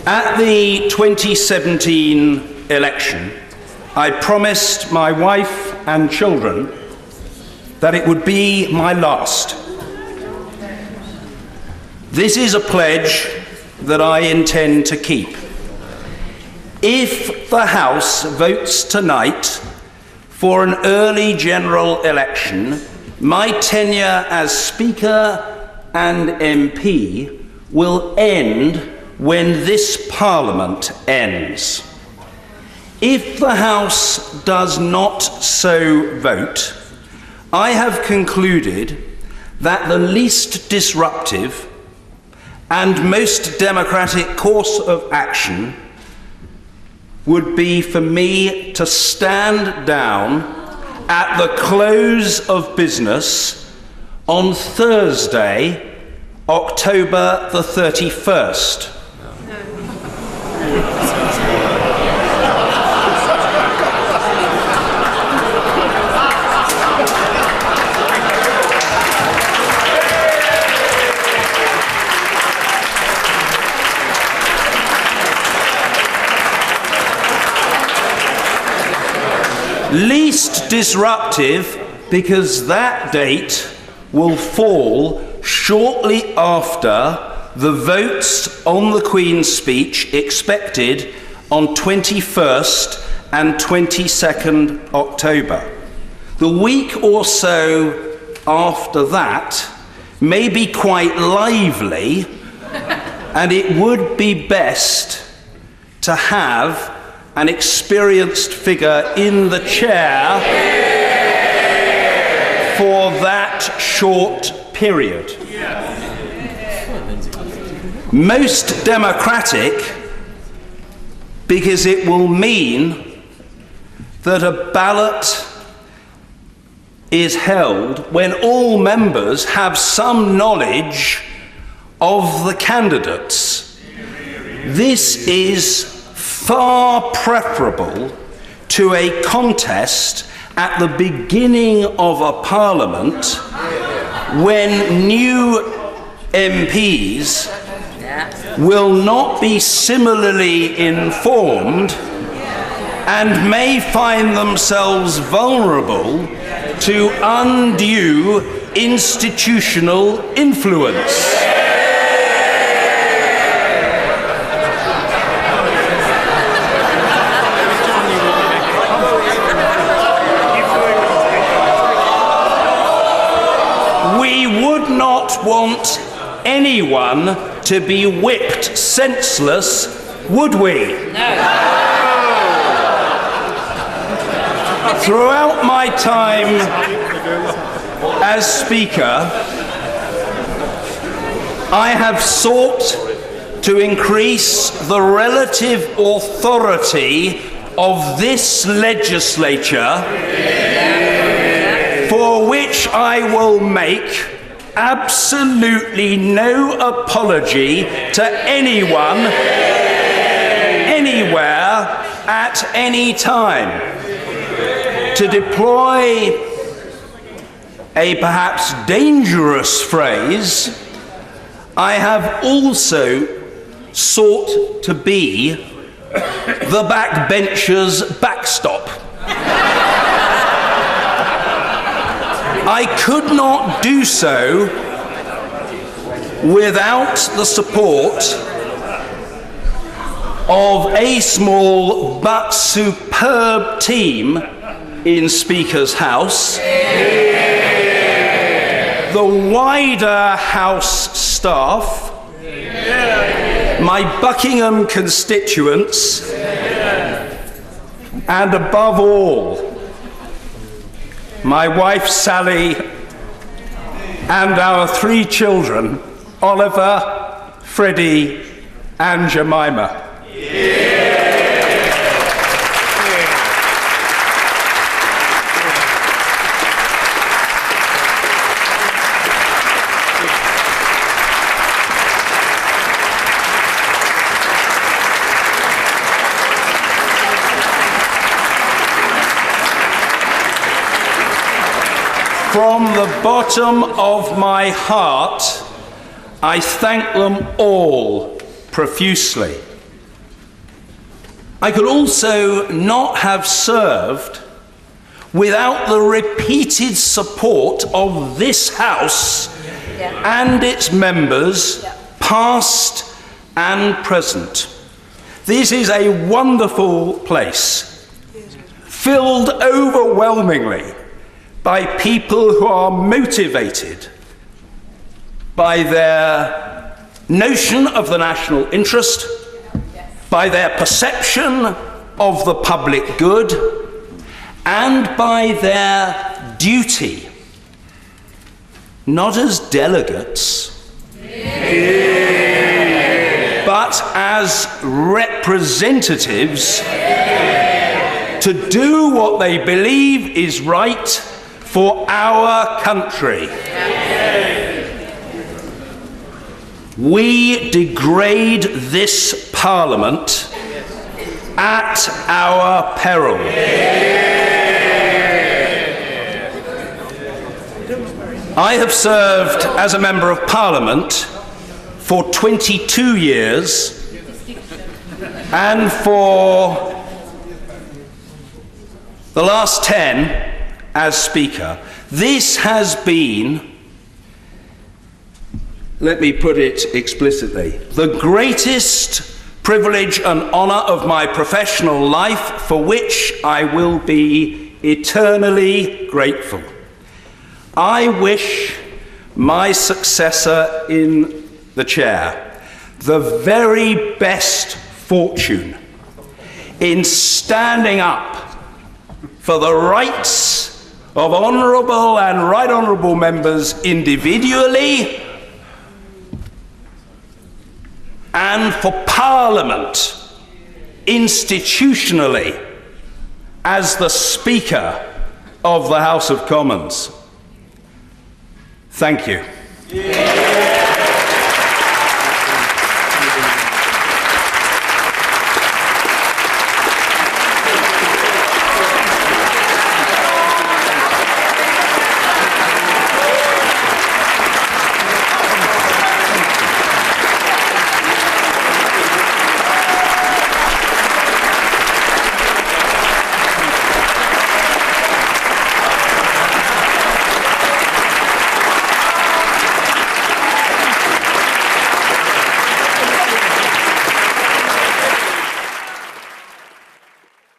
At the 2017 election, I promised my wife and children that it would be my last. This is a pledge that I intend to keep. If the House votes tonight for an early general election, my tenure as Speaker and MP will end when this Parliament ends. If the House does not so vote, I have concluded that the least disruptive and most democratic course of action would be for me to stand down at the close of business on Thursday, October the 31st. Least disruptive because that date will fall shortly after the votes on the Queen's speech expected on 21st and 22nd October. The week or so after that may be quite lively, and it would be best to have an experienced figure in the chair for that short period. Most democratic because it will mean that a ballot is held when all members have some knowledge of the candidates. This is far preferable to a contest at the beginning of a parliament when new MPs will not be similarly informed and may find themselves vulnerable to undue institutional influence. Want anyone to be whipped senseless, would we? No. Throughout my time as Speaker, I have sought to increase the relative authority of this legislature, for which I will make absolutely no apology to anyone, anywhere, at any time. To deploy a perhaps dangerous phrase, I have also sought to be the backbencher's backstop. I could not do so without the support of a small but superb team in Speaker's House, the wider House staff, my Buckingham constituents, and above all, my wife Sally and our 3 children, Oliver, Freddie and Jemima. From the bottom of my heart, I thank them all profusely. I could also not have served without the repeated support of this House and its members, past and present. This is a wonderful place, filled overwhelmingly by people who are motivated by their notion of the national interest, by their perception of the public good, and by their duty, not as delegates, but as representatives to do what they believe is right for our country. We degrade this Parliament at our peril. I have served as a Member of Parliament for 22 years, and for the last 10 as Speaker. This has been, let me put it explicitly, the greatest privilege and honour of my professional life, for which I will be eternally grateful. I wish my successor in the chair the very best fortune in standing up for the rights of honourable and right honourable members individually, and for Parliament institutionally as the Speaker of the House of Commons. Thank you.